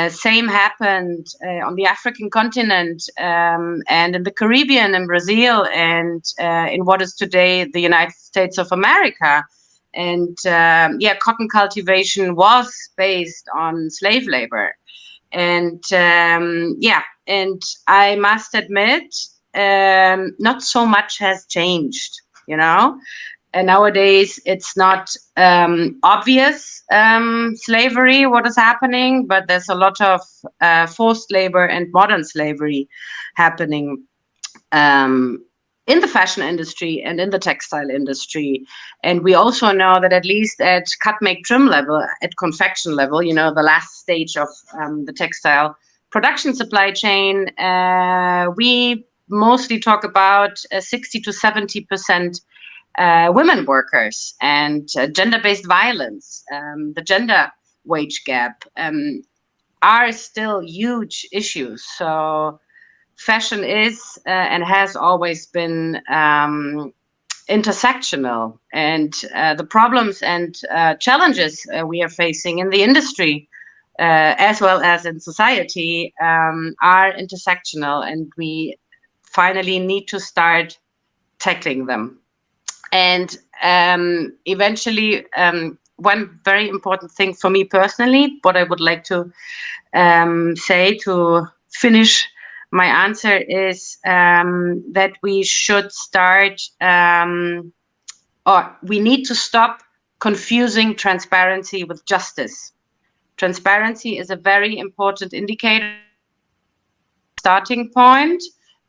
Same happened on the African continent, and in the Caribbean, in Brazil, and in what is today the United States of America. And yeah, cotton cultivation was based on slave labor. And yeah, and I must admit, not so much has changed, you know. And nowadays it's not obvious slavery what is happening, but there's a lot of forced labor and modern slavery happening in the fashion industry and in the textile industry. And we also know that at least at cut, make, trim level, at confection level, you know, the last stage of the textile production supply chain, we mostly talk about 60 to 70% women workers, and gender-based violence, the gender wage gap, are still huge issues. So fashion is and has always been intersectional, and the problems and challenges we are facing in the industry as well as in society are intersectional, and we finally need to start tackling them. And eventually, one very important thing for me personally, what I would like to say to finish my answer is that we should start, or we need to stop confusing transparency with justice. Transparency is a very important indicator, starting point,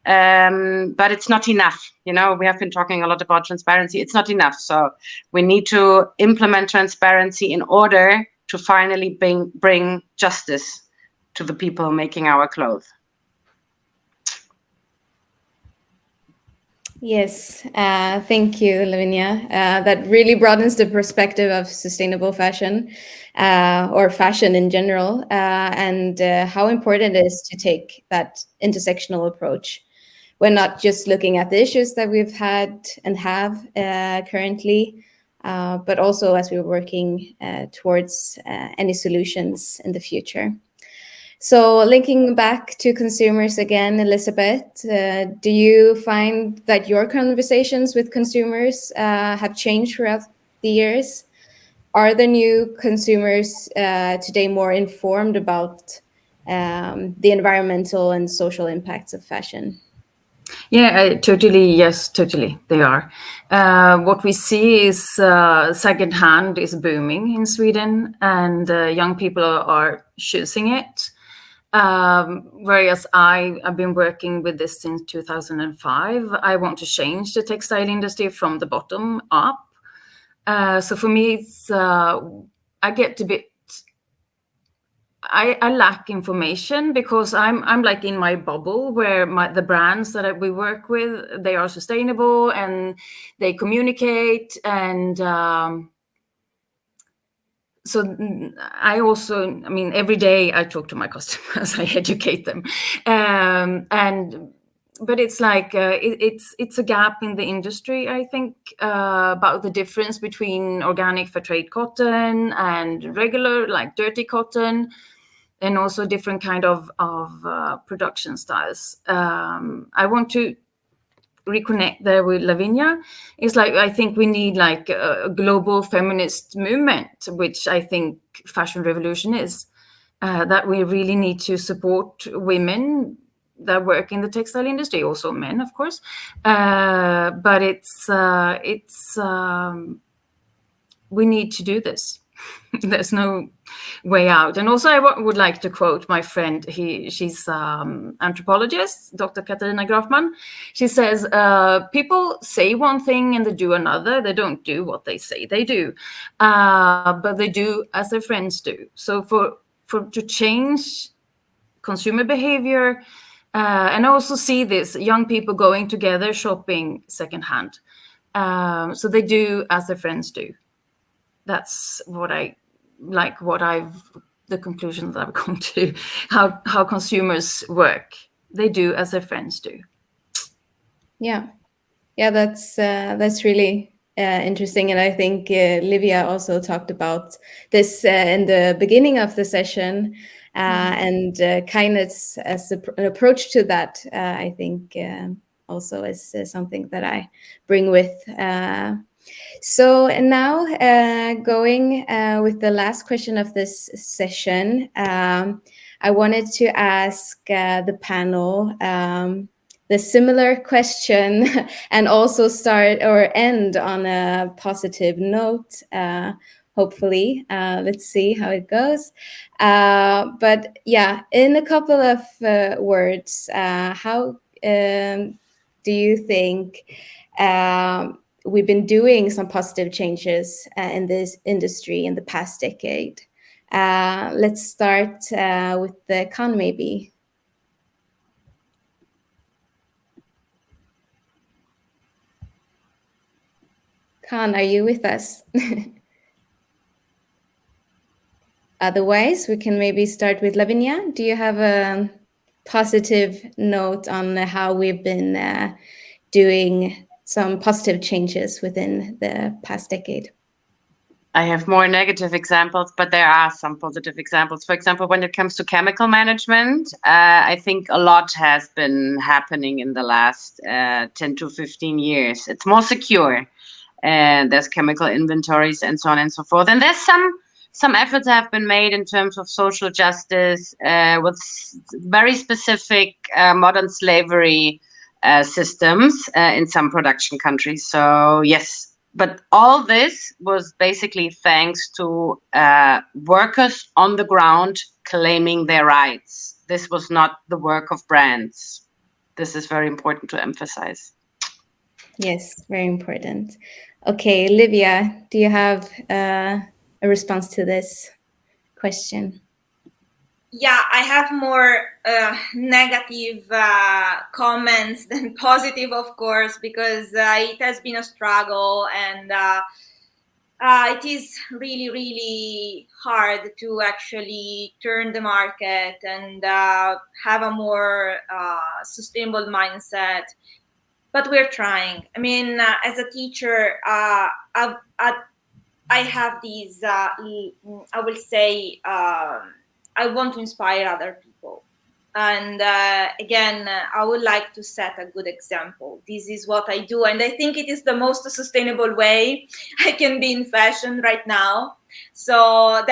but it's not enough. You know, we have been talking a lot about transparency. It's not enough. So we need to implement transparency in order to finally bring justice to the people making our clothes. Yes, thank you, Lavinia. That really broadens the perspective of sustainable fashion, or fashion in general, and how important it is to take that intersectional approach. We're not just looking at the issues that we've had and have currently, but also as we're working towards any solutions in the future. So linking back to consumers again, Elisabeth, do you find that your conversations with consumers have changed throughout the years? Are the new consumers today more informed about the environmental and social impacts of fashion? Yeah, totally. Yes, totally. They are. What we see is secondhand is booming in Sweden, and young people are choosing it. Whereas I've been working with this since 2005. I want to change the textile industry from the bottom up. So for me, it's I get a bit. I lack information because I'm like in my bubble where the brands that we work with, they are sustainable and they communicate, and so I also, I mean, every day I talk to my customers, I educate them, but it's like it's a gap in the industry, I think, about the difference between organic fair trade cotton and regular, like dirty cotton, and also different kind of production styles. I want to reconnect there with Lavinia. It's like I think we need like a global feminist movement, which I think Fashion Revolution is. That we really need to support women that work in the textile industry, also men, of course. But we need to do this. There's no way out. And also I would like to quote my friend. She's anthropologist, Dr. Katarina Grafman. She says, people say one thing and they do another. They don't do what they say they do, but they do as their friends do. So to change consumer behavior, and I also see this, young people going together shopping secondhand. So they do as their friends do. That's what the conclusion that I've come to, how consumers work. They do as their friends do. Yeah, that's really interesting, and I think Livia also talked about this in the beginning of the session, and kindness as an approach to that. I think also is something that I bring with. So now going with the last question of this session, I wanted to ask the panel the similar question and also start or end on a positive note, hopefully. Let's see how it goes. But yeah, in a couple of words, how do you think we've been doing some positive changes in this industry in the past decade? Let's start with the Khan, maybe. Khan, are you with us? Otherwise, we can maybe start with Lavinia. Do you have a positive note on how we've been doing some positive changes within the past decade? I have more negative examples, but there are some positive examples. For example, when it comes to chemical management, I think a lot has been happening in the last 10 to 15 years. It's more secure, and there's chemical inventories and so on and so forth. And there's some efforts have been made in terms of social justice with very specific modern slavery systems in some production countries. So yes. But all this was basically thanks to workers on the ground claiming their rights. This was not the work of brands. This is very important to emphasize. Yes, very important. Okay, Livia, do you have a response to this question? Yeah, I have more negative comments than positive, of course, because it has been a struggle, and it is really, really hard to actually turn the market and have a more sustainable mindset. But we're trying. I mean, as a teacher, I have these, I will say, I want to inspire other people. And again, I would like to set a good example. This is what I do, and I think it is the most sustainable way I can be in fashion right now. So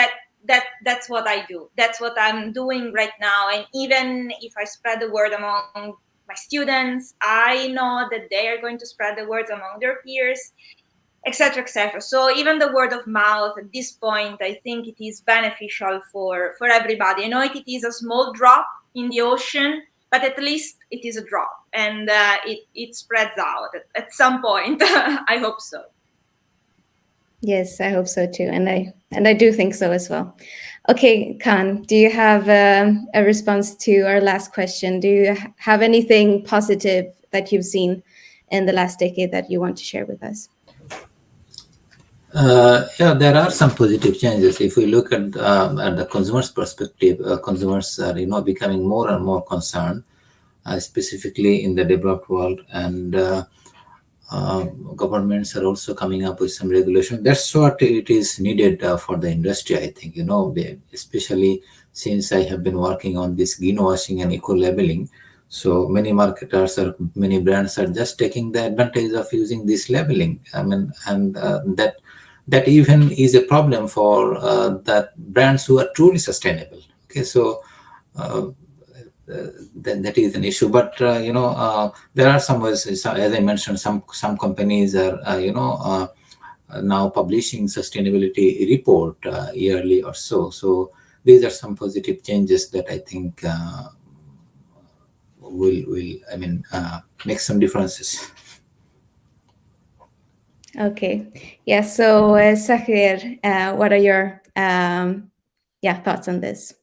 that's what I do. That's what I'm doing right now. And even if I spread the word among my students, I know that they are going to spread the words among their peers, etc., etc. So even the word of mouth at this point, I think it is beneficial for everybody. I know it is a small drop in the ocean, but at least it is a drop, and it spreads out at some point. I hope so. Yes, I hope so too, and I do think so as well. Okay, Khan, do you have a response to our last question? Do you have anything positive that you've seen in the last decade that you want to share with us? Yeah, there are some positive changes. If we look at the consumer's perspective, consumers are becoming more and more concerned, specifically in the developed world, and governments are also coming up with some regulation. That's what it is needed for the industry, I think. Especially since I have been working on this greenwashing and eco-labeling. So many marketers or many brands are just taking the advantage of using this labeling. I mean, and that even is a problem for that brands who are truly sustainable. Okay, so then that is an issue. But there are some ways, as I mentioned, some companies are now publishing sustainability report yearly or so. So these are some positive changes that I think will make some differences. Okay. Yeah. So, Shahriare, what are your thoughts on this?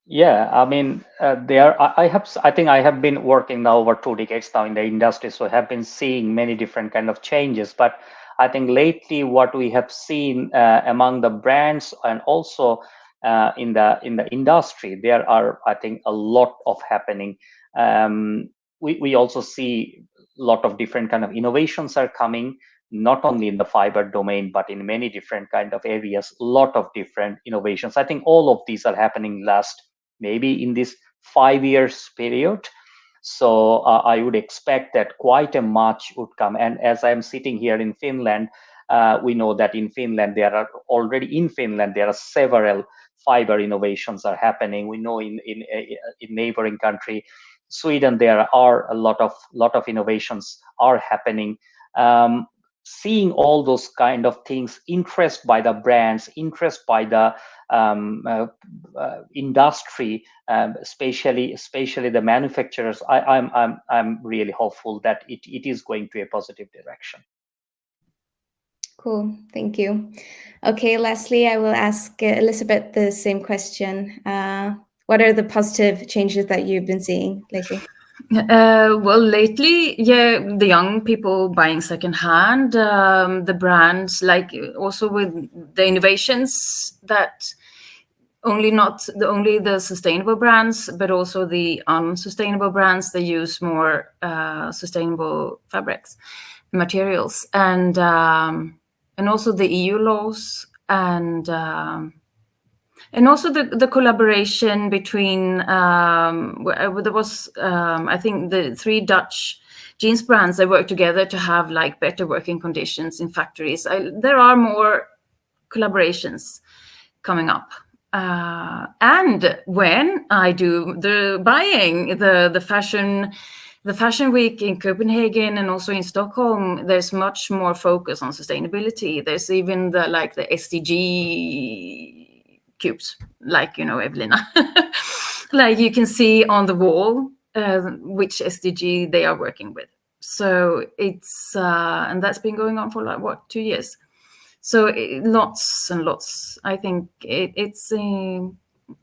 Yeah, I mean, I think I have been working now over 2 decades now in the industry, so I have been seeing many different kind of changes. But I think lately what we have seen among the brands and also in the industry, there are, I think, a lot of happening. We also see a lot of different kind of innovations are coming, not only in the fiber domain, but in many different kind of areas, a lot of different innovations. I think all of these are happening last maybe in this 5 years period. So I would expect that quite a much would come. And as I'm sitting here in Finland, we know that in Finland, there are several fiber innovations are happening. We know in neighboring country, Sweden, there are a lot of innovations are happening. Seeing all those kind of things, interest by the brands, interest by the industry, especially the manufacturers, I'm really hopeful that it is going to a positive direction. Cool, thank you. Okay, lastly, I will ask Elisabeth the same question. What are the positive changes that you've been seeing lately? Well, lately, yeah, the young people buying secondhand, the brands, like also with the innovations that only the sustainable brands, but also the unsustainable brands, they use more sustainable fabrics, materials, and also the EU laws, and also the collaboration between there was I think the 3 Dutch jeans brands, they work together to have like better working conditions in factories. There are more collaborations coming up. And when I do the buying, the fashion week in Copenhagen and also in Stockholm, there's much more focus on sustainability. There's even the SDG cubes, like, Evelina. Like you can see on the wall which SDG they are working with. So it's and that's been going on for 2 years. So lots and lots. I think it's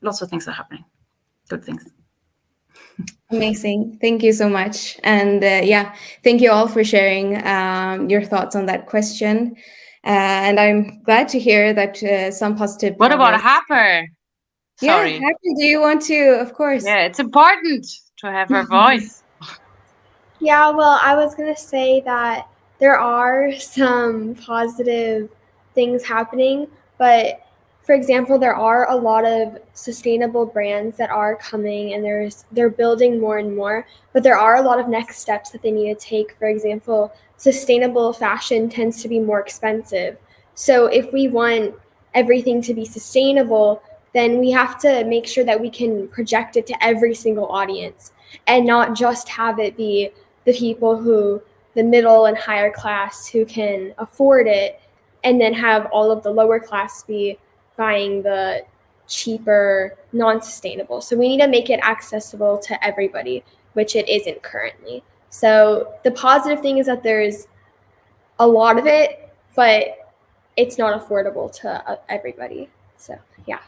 lots of things are happening. Good things. Amazing. Thank you so much. And thank you all for sharing your thoughts on that question. And I'm glad to hear that some positive. What about Harper? Sorry. Yeah, Harper, do you want to? Of course. Yeah, it's important to have her voice. Yeah, well, I was going to say that there are some positive things happening, but For example, there are a lot of sustainable brands that are coming, and they're building more and more, but there are a lot of next steps that they need to take. For example, sustainable fashion tends to be more expensive. So if we want everything to be sustainable, then we have to make sure that we can project it to every single audience and not just have it be the people who, the middle and higher class who can afford it, and then have all of the lower class be buying the cheaper, non-sustainable. So we need to make it accessible to everybody, which it isn't currently. So the positive thing is that there's a lot of it, but it's not affordable to everybody. So yeah.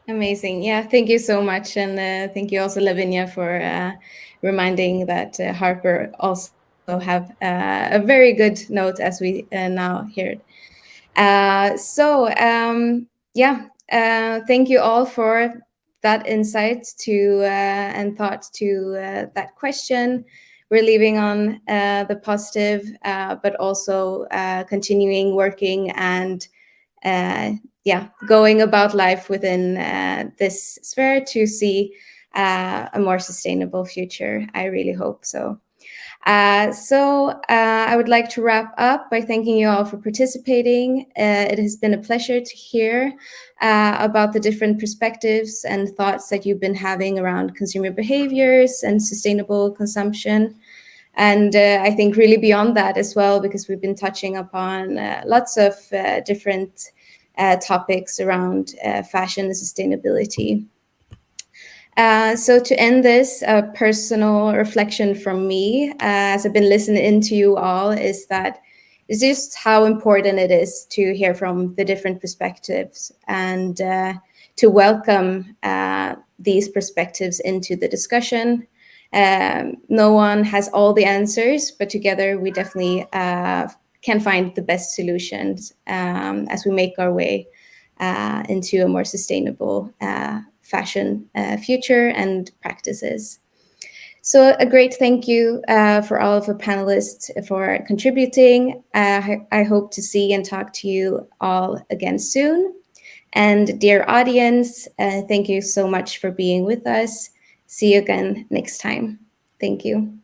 Amazing. Yeah, thank you so much. And thank you also, Lavinia, for reminding that Harper also have a very good note as we now heard. Thank you all for that insight to and thought to that question. We're leaving on the positive, but also continuing working and going about life within this sphere to see a more sustainable future. I really hope so. I would like to wrap up by thanking you all for participating. It has been a pleasure to hear about the different perspectives and thoughts that you've been having around consumer behaviors and sustainable consumption. And I think really beyond that as well, because we've been touching upon lots of different topics around fashion and sustainability. So to end this, a personal reflection from me, as I've been listening to you all, is that it's just how important it is to hear from the different perspectives and to welcome these perspectives into the discussion. No one has all the answers, but together we definitely can find the best solutions as we make our way into a more sustainable fashion future and practices. So a great thank you for all of the panelists for contributing. I hope to see and talk to you all again soon. And dear audience, thank you so much for being with us. See you again next time. Thank you.